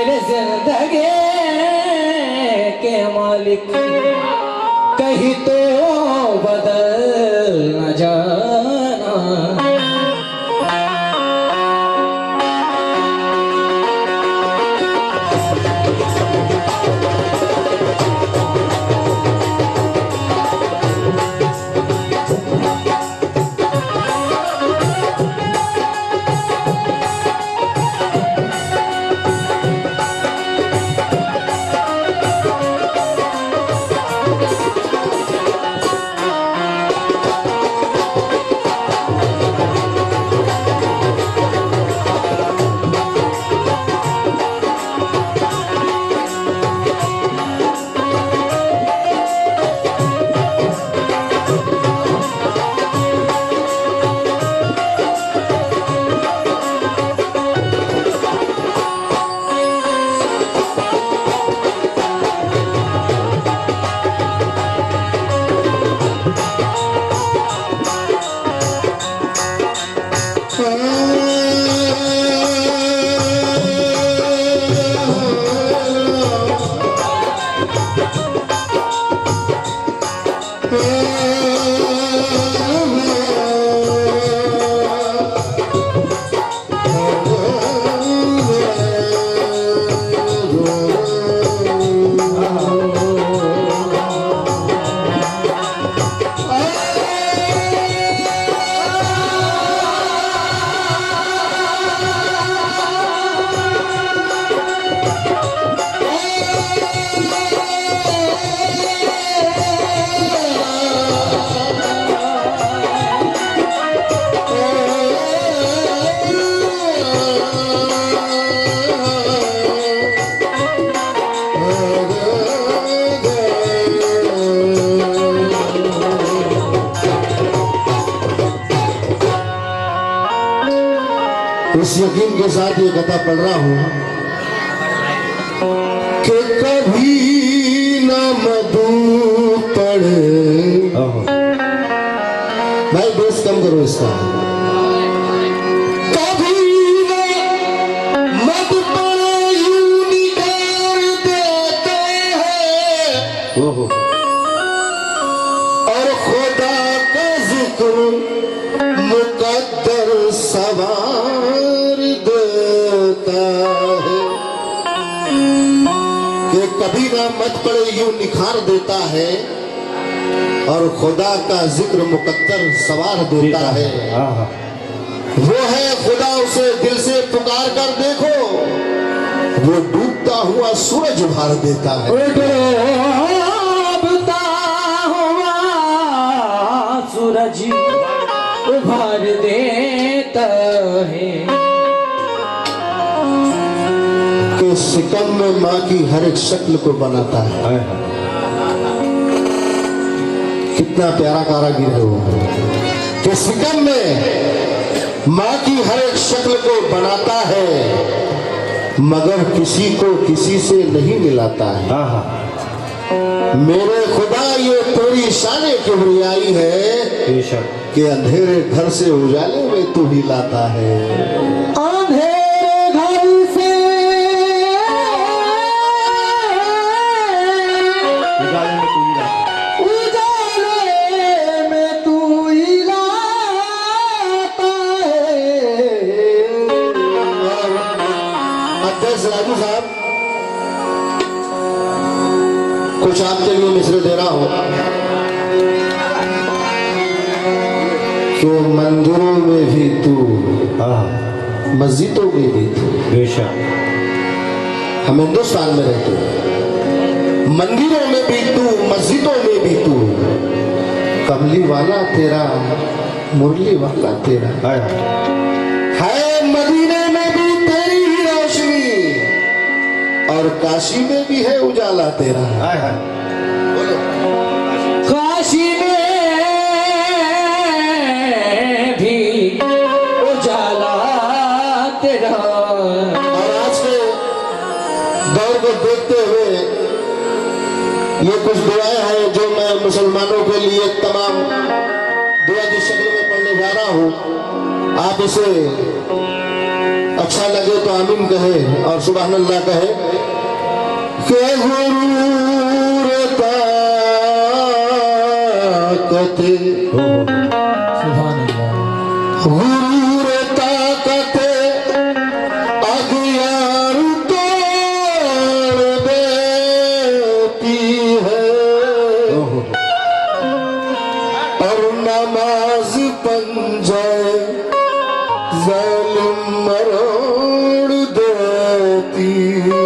मेरे जिंदगी के मालिक कहीं तो बदल न जाना। इस यकीन के साथ ये कथा पढ़ रहा हूं कि कभी न मधु पढ़े। भाई बेस कम करो इसका। कभी न मधु पढ़े यूं निकाल देते हैं और खुदा का जिक्र मुकद्दर सवार देता है। कि कभी ना मत पड़े यूं निखार देता है और खुदा का जिक्र मुकद्दर सवार देता है। वो है खुदा, उसे दिल से पुकार कर देखो, वो डूबता हुआ सूरज उभार देता है। डूबता हुआ सूरज उभार देता है। कि सिकम में माँ की हर एक शक्ल को बनाता है। कितना प्यारा कारागिर है वो। कि सिकम में माँ की हर एक शक्ल को बनाता है मगर किसी को किसी से नहीं मिलाता है। मेरे खुदा ये तेरी शान किबरियाई है कि अंधेरे घर से उजाले में तू ही लाता है। अंधेरे घर से उजाले में तू ही लाता है। अध्यक्ष राजू साहब, कुछ आपके लिए मिसरे दे रहा हूं कि मंदिरों में भी तू, मस्जिदों में भी तू। बेशक हम हिंदुस्तान में रहते हैं, मंदिरों में भी तू, मस्जिदों में भी तू। कमली वाला तेरा, मुरली वाला तेरा है। मदीने में भी तेरी ही रोशनी और काशी में भी है उजाला तेरा। बोलो। काशी में भी उजाला तेरा। और आज के दौर को देखते हुए ये कुछ दुआएं हैं जो मैं मुसलमानों के लिए तमाम दुआ की शक्ल में पढ़ने जा रहा हूं। आप इसे अच्छा लगे तो आमीन कहे और सुभान अल्लाह कहे। के गुरूर ताकते सुभान अल्लाह। गुरूर ताकते अगियार तोड़ देती है और नमाज पंजे जालिम मरोड़ देती है।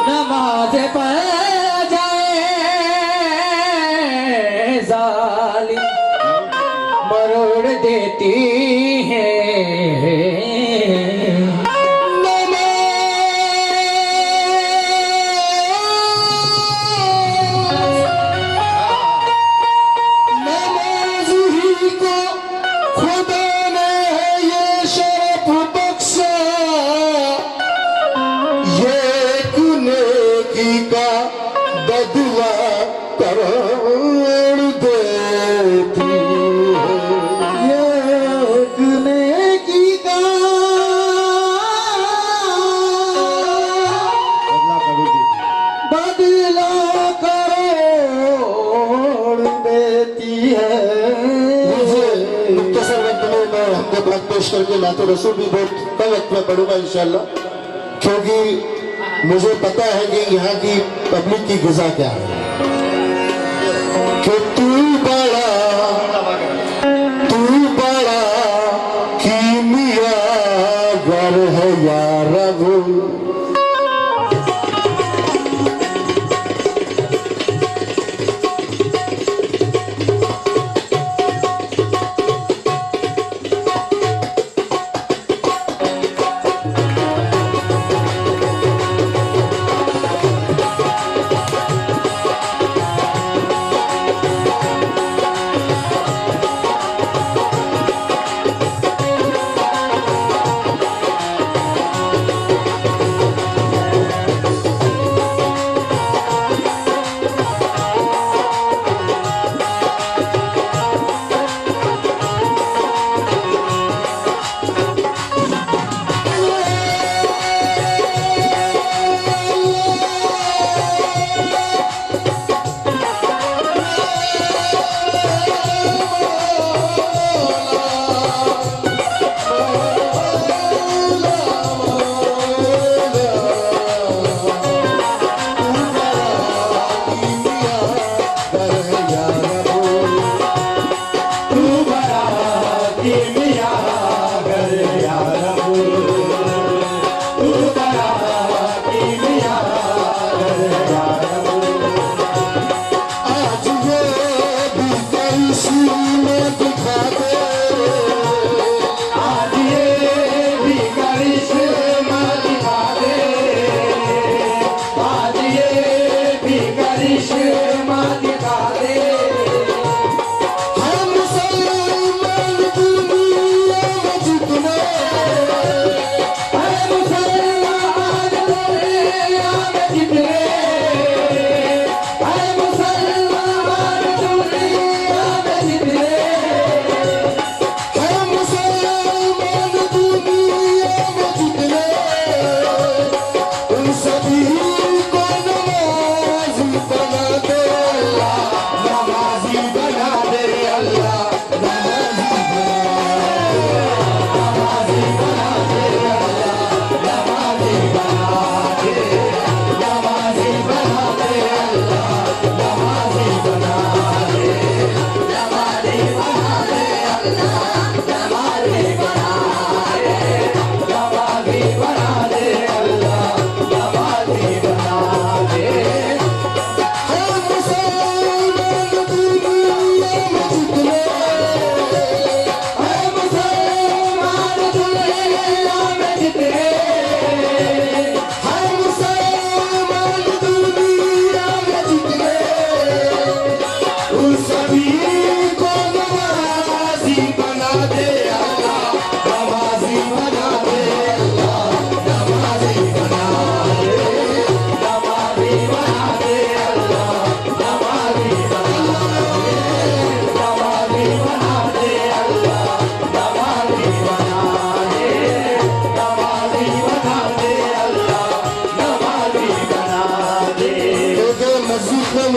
नमाज पढ़ जाए जालिम मरोड़ देती है। नमाज ही को खुदा ने ये शरफ बख्शा, ये एक नेकी का बदला करोड़ देती है। ये एक नेकी का बदला करोड़ देती है। मुख्तसर वक्त में मैं हमको बात पेश करके नाते रसूल भी बहुत कम वक्त में पढ़ूंगा इंशाल्लाह, क्योंकि मुझे पता है कि यहाँ की पब्लिक की ग़िज़ा क्या है। कि तू बड़ा कीमिया गर है यार वो।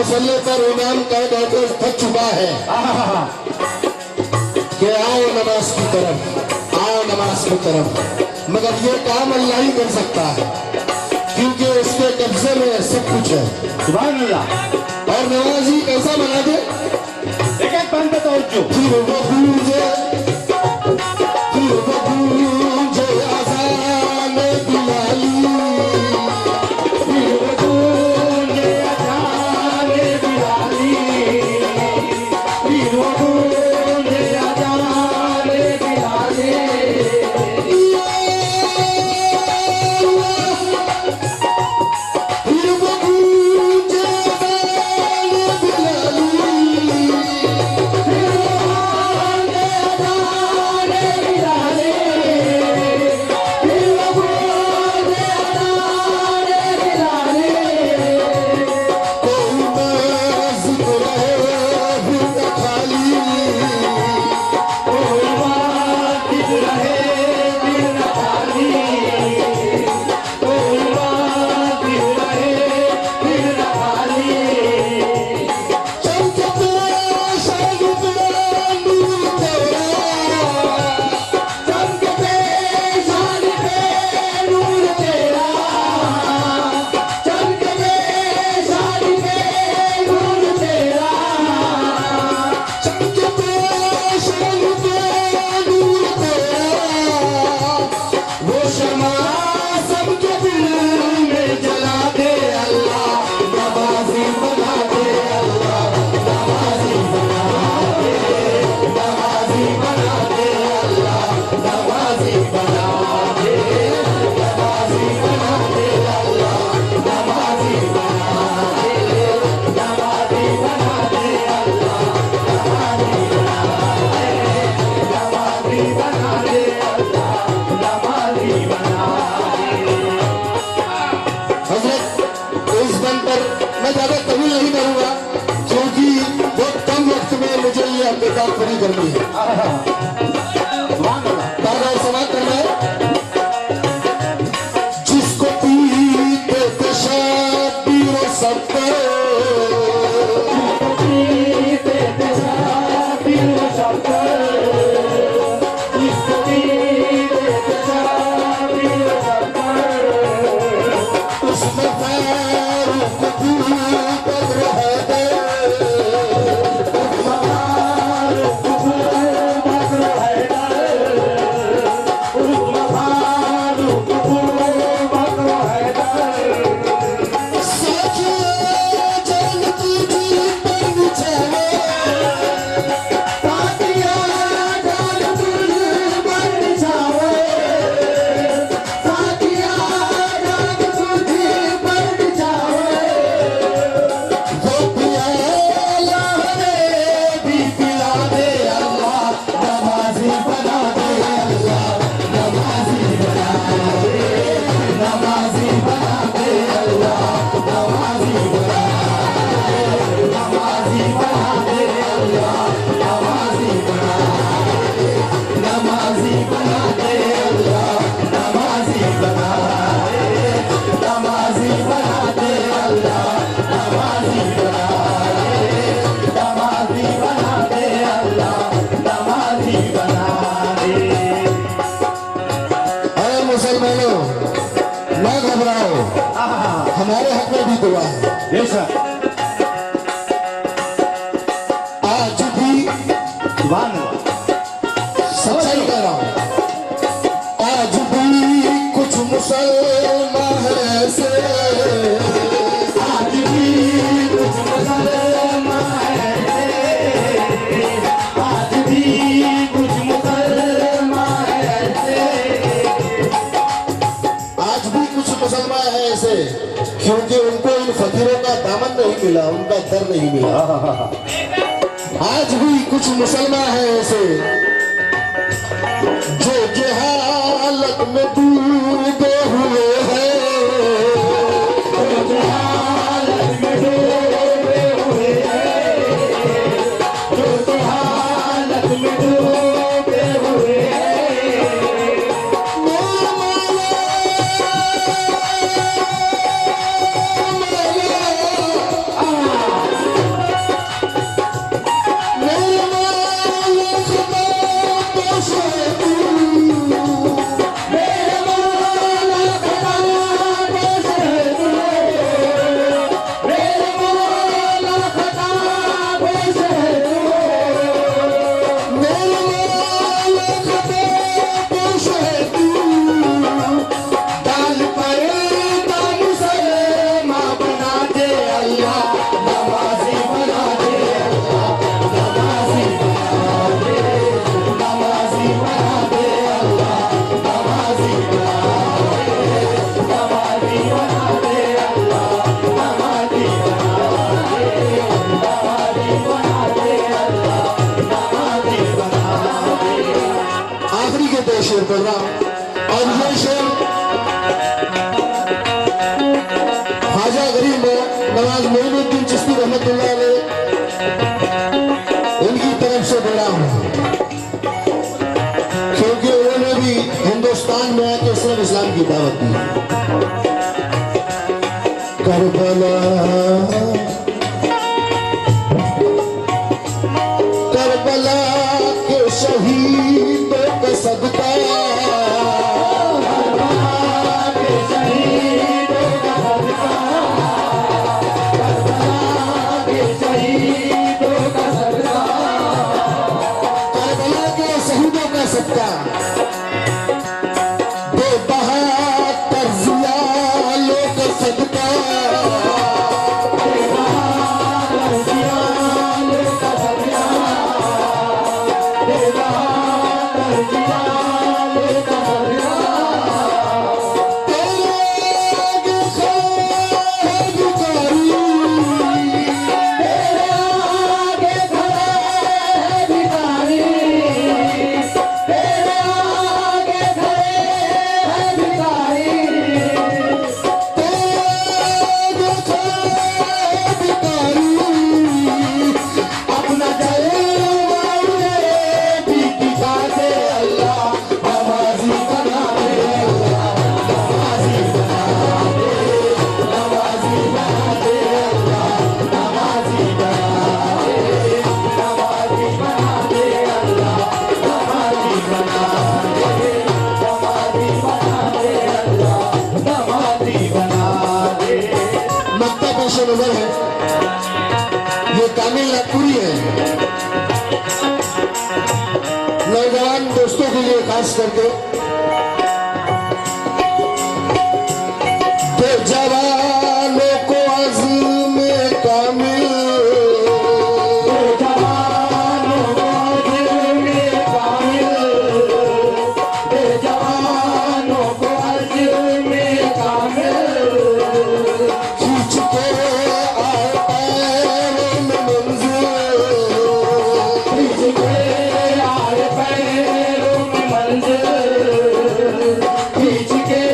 मुसल्ले पर इमाम का बैठे थक चुका है कि आओ नमाज की तरफ, आओ नमाज की तरफ। मगर ये काम अल्लाह ही कर सकता है, क्योंकि उसके कब्जे में सब कुछ है। सुभान अल्लाह। और नमाजी कैसा बना दे, एक एक बंद तवज्जो। फिर वो गूंजे अज़ान बिलाली, फिर वो गूंजे अज़ान बिलाली, फिर वो गूंजे अज़ान बिलाली। फिर वो गूंजे अज़ान बिलाली, किताब पूरी करनी है। बारह समाप्त करना है। जिसको पीते थे शबीर सफर, उसमें फारूक बद्र है, हमारे हक में भी दुआ है। Yes sir. आज भी सुभान अल्लाह, सच्चाई कह रहा हूँ, आज भी कुछ मुसलमान ऐसे, आज भी कुछ मुसलमान ऐसे, आज भी कुछ मुसलमान ऐसे, आज भी कुछ मुसलमान हैं ऐसे, क्योंकि उनको इन फकीरों का दामन नहीं मिला, उनका दर नहीं मिला। आज भी कुछ मुसलमान हैं ऐसे जो जहालत में डूबे हुए हैं, जो जहालत में डूबे हुए हैं, जो जहालत में डूबे हुए हैं। की दावत दी। करबला करबला के शहीदों का सदका, करबला के शहीदों का सदका बेबहातर जियालों का सदका, नजर है ये कामिल नागपुरी है। नौजवान दोस्तों के लिए खास करके जवानों को आज़म कामिल, जवानों को आज़म कामिल, जवानों को आज़म कामिल, खींच के आए पैरों में मंजिल, खींच के आए पैरों में मंजिल, खींच के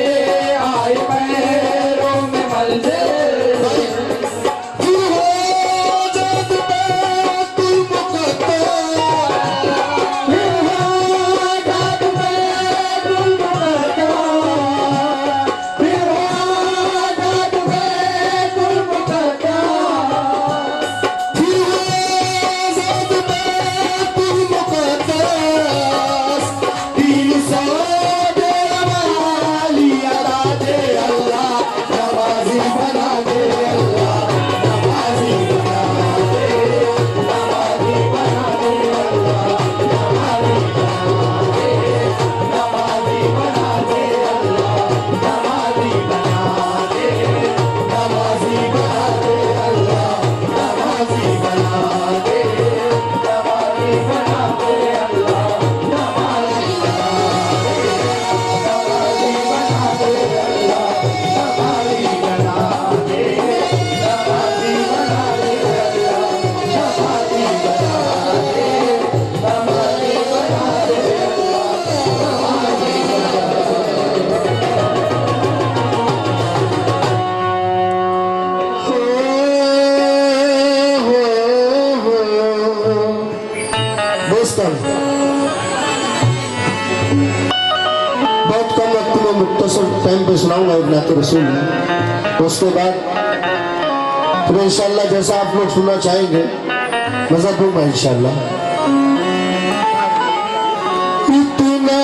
आए पैरों में मंजिल, फिर हो जब बैतुल मुक़द्दस, फिर हो जब बैतुल मुक़द्दस, फिर हो जब बैतुल मुक़द्दस, फिर हो जब बैतुल मुक़द्दस, 300 वाली अदा दे अल्लाह, नवाज़ी बना दे अल्लाह, नवाज़ी बना दे, नवाज़ी बना दे अल्लाह, नवाज़ी बना दे, नवाज़ी बना दे अल्लाह, नवाज़ी बना दे, नवाज़ी बना दे अल्लाह, नवाज़ी बना दे, नवाज़ी बना दे अल्लाह, नवाज़ी बना दे, नवाज़ी बना दे अल्लाह, नवाज़ी बना दे, नवाज़ी बना दे अल्लाह, नवाज़ी बना दे, नवाज़ी बना दे अल्लाह, नवाज़ी दोस्तों, बहुत कम वक्त में मुख्तसर टाइम पे सुनाऊंगा एक नाते रसूल में, उसके बाद फिर इंशाल्लाह जैसा आप लोग सुनना चाहेंगे मजा दूंगा इंशाल्लाह। इतना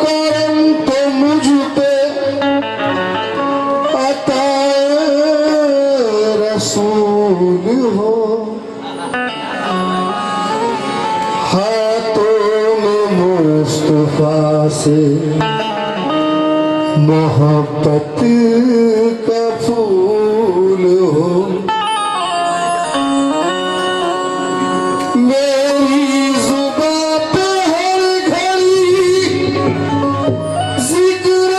करम तो मुझ पे अता रसूल हो, हाथों में मुस्तफा से मोहब्बत का फूल हो, मेरी जुबां पे हर घड़ी जिक्र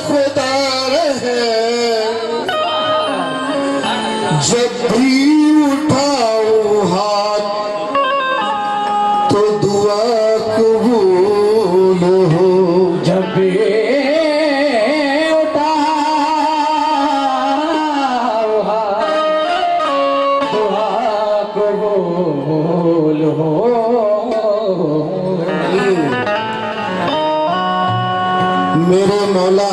खुदा रहे, जब भी उठाऊं हाथ तो दुआ कबूल हो, जब भी उठा मौला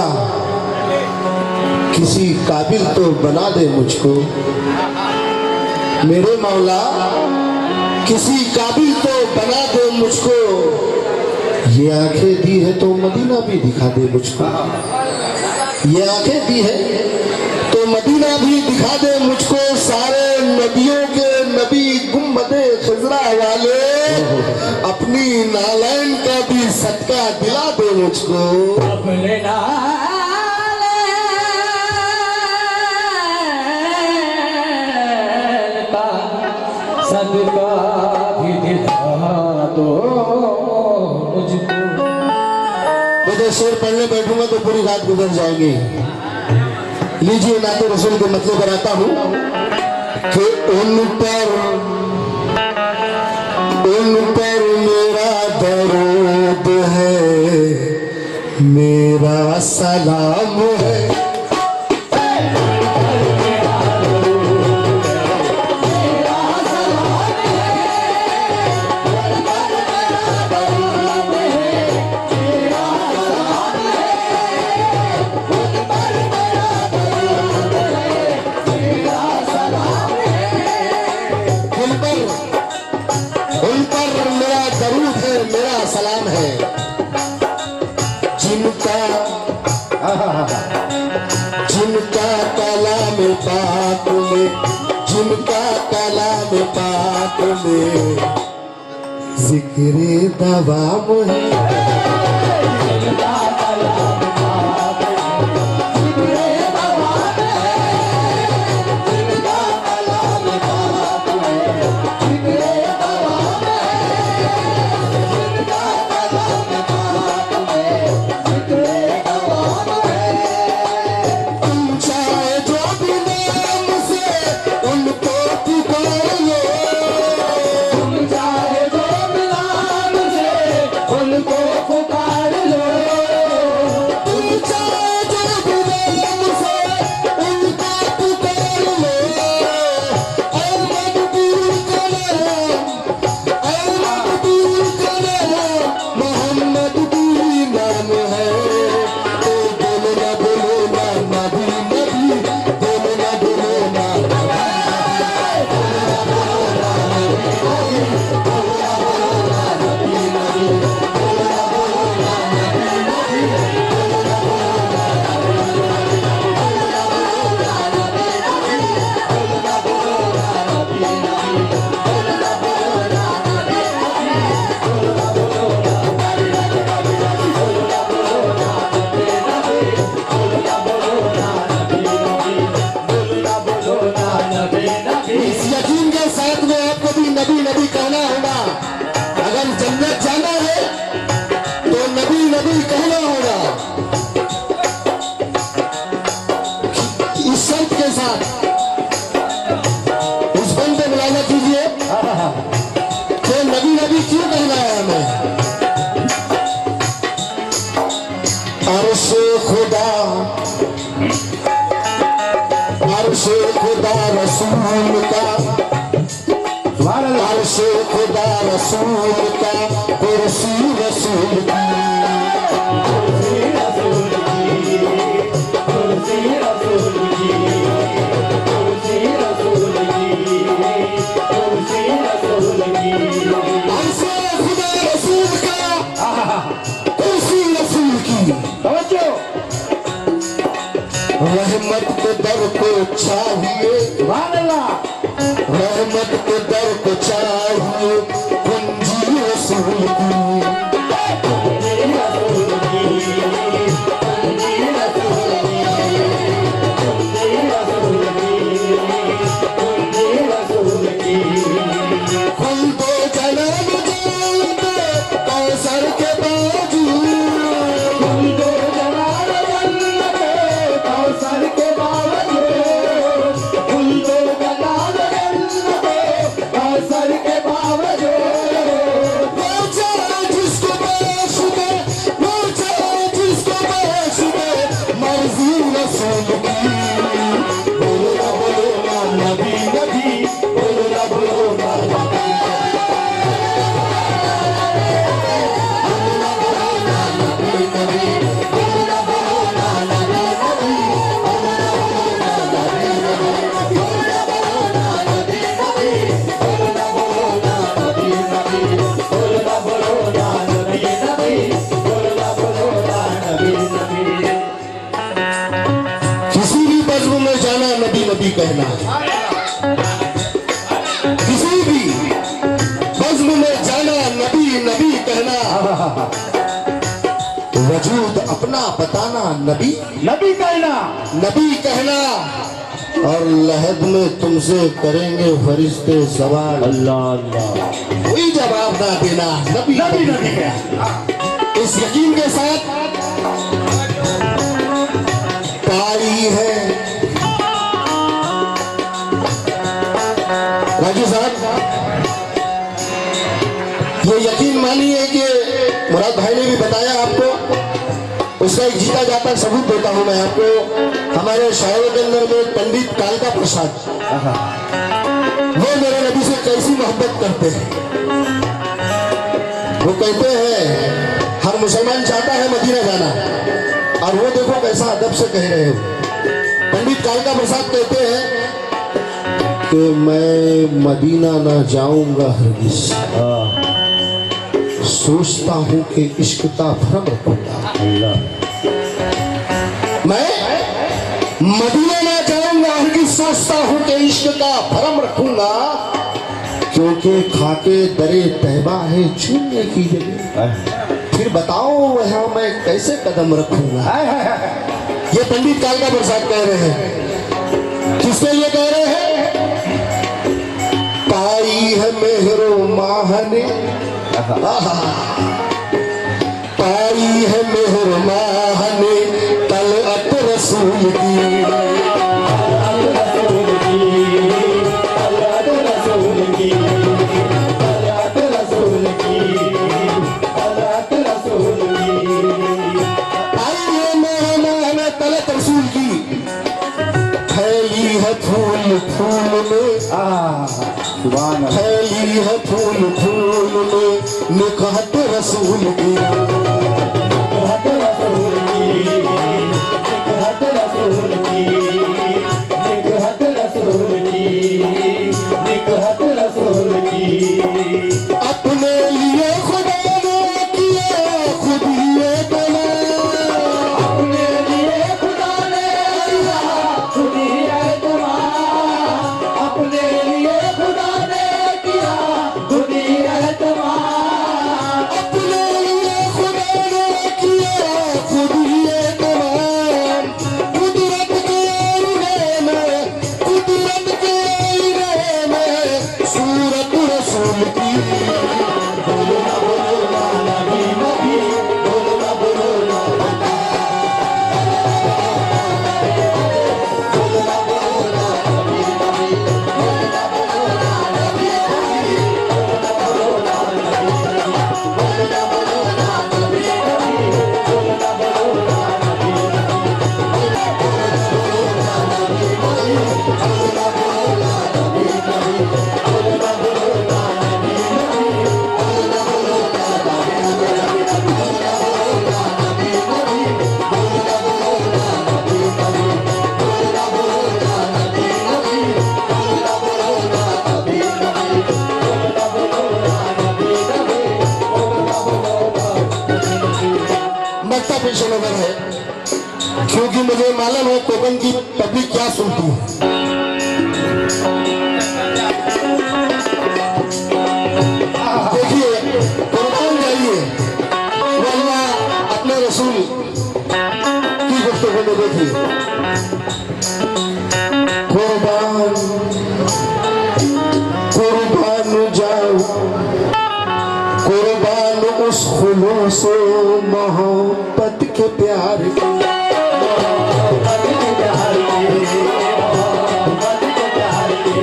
किसी काबिल तो बना दे मुझको, मेरे मौला किसी काबिल तो बना दे मुझको, ये आंखें दी है तो मदीना भी दिखा दे मुझको, ये आंखें दी है तो मदीना भी दिखा दे मुझको, सारे नबियों के नबी गुम्बदे खजरा वाले अपनी नालैन का भी सदका दिला दे मुझको। अपने नाल का सदका भी दिला दो मुझको। मुझे शेर पढ़ने बैठूंगा तो पूरी रात गुजर जाएगी। लीजिए नाते रसूल के मतलब कराता हूं कि उन पर मेरा दरूद है, मेरा सलाम है, उन पर मेरा दरूद है, मेरा सलाम है, जिनका कलाम पाक में, जिनका कलाम पाक में जिक्र दवाम है। नबी नबी कहना होगा, अगर जन्नत जाना है तो नबी नबी कहना होगा। इस शर्त के साथ उस बंद पे मुलायना कीजिए कि नबी नबी क्यों कहना है हमें। अर्श खुदा रसूल का, अर्श खुदा रसूल का, कुर्सी रसूल की, अर्श खुदा रसूल का, कुर्सी रसूल की। रहमत के दर को चाहिए, रहमत के दर को चाहिए कुंजी रसूल की। खुल दो जनाब जानते कौसर के बाजू, खुल दो जनाब जानते कौसर के बाजू, खुल दो जनाब जानते कौसर के बाजू। पूछा जिसको बेशुबे, पूछा जिसको बेशुबे मर्जी रसूल की। बोलो ना नबी नबी, बोलो ना नबी। बोलो ना नबी नबी, बोलो ना नबी कहना, किसी भी बज़्म में जाना नबी नबी कहना, वजूद अपना बताना नबी नबी कहना, नबी कहना, और लहद में तुमसे करेंगे फरिश्ते सवाल, अल्लाह अल्लाह, कोई जवाब ना देना नबी नबी नबी कहना। इस यकीन के साथ पाई है राजू साहब, ये यकीन मानिए कि मुराद भाई ने भी बताया आपको, उसका एक जीता जाता सबूत देता हूं मैं आपको। हमारे शायरों के अंदर में पंडित कालका प्रसाद, वो मेरे नबी से कैसी मोहब्बत करते हैं। वो कहते हैं हर मुसलमान चाहता है मदीना जाना, और वो देखो कैसा अदब से कह रहे हो। पंडित कालका प्रसाद कहते हैं कि मैं मदीना ना जाऊंगा हरगिज, सोचता हूं कि इश्क का भ्रम रखूंगा। मैं मदीना ना जाऊंगा हरगिज, सोचता हूं कि इश्क का भ्रम रखूंगा, क्योंकि खाके दरे तहबा है छूने की जगह, फिर बताओ वहां मैं कैसे कदम रखूंगा। ये पंडित कालका प्रसाद कह रहे हैं। किसके लिए कह रहे हैं? पाई है मेहरो माह ने, पाई है मेहरो माह ने तलअत रसूल की, फूल फूल में फैली है, फूल फूल में निकहत रसूल की, निकहत रसूल की, निकहत रसूल की, निकहत रसूल की, निकहत रसूल की। अपने लिए खुदा ने किया खुद ये बना, अपने लिए खुदा ने किया खुद ये बना, अपने लिए खुदा ने किया खुद ये बना, अपने लिए खुदा ने किया खुद ये बना। कुदरत के आईने में, कुदरत के आईने में सूरत रसूल की। बोलना बोलना नबी नबी, बोलना बोलना मक्ता पेशन नजर है, क्योंकि मुझे मालूम है कोकन की पब्लिक क्या सुनती है। देखिए कुर्बान जाइए, वल्लाह अपने रसूल की गुफ्तगू में देखिए, कुर्बान कुर्बान जाओ, कुर्बान उस खुलूस मोहब्बत के प्यार के, मोहब्बत के प्यार के, मोहब्बत के प्यार के,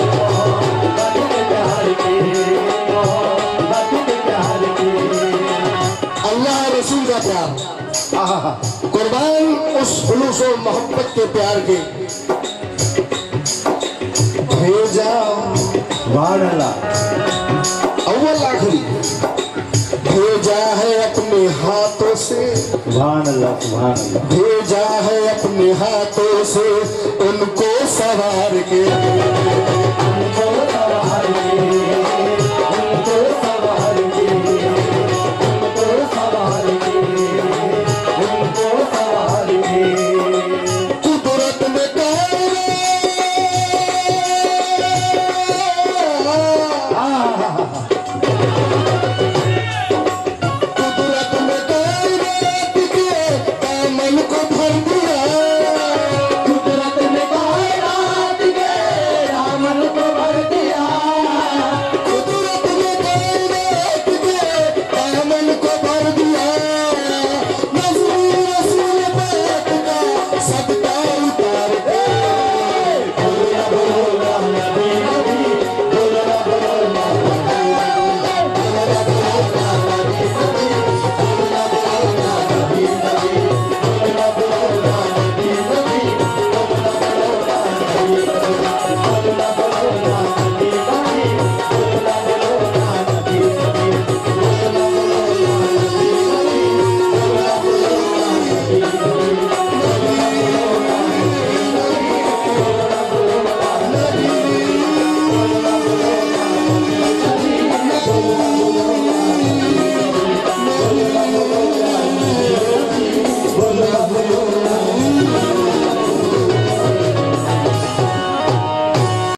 मोहब्बत के प्यार के, मोहब्बत के प्यार के। अल्लाह रसूल का प्यार, कुर्बान उस खुलूस मोहब्बत के प्यार के, भेजा अव्वल आखिरी, भेजा है अपने हाथों से, सुभान अल्लाह, सुभान अल्लाह, भेजा है अपने हाथों से उनको सवार के, उनको सवार के, उनको सवार के, उनको सवार के, उनको सवार के। कुदरत में कौन भर दिया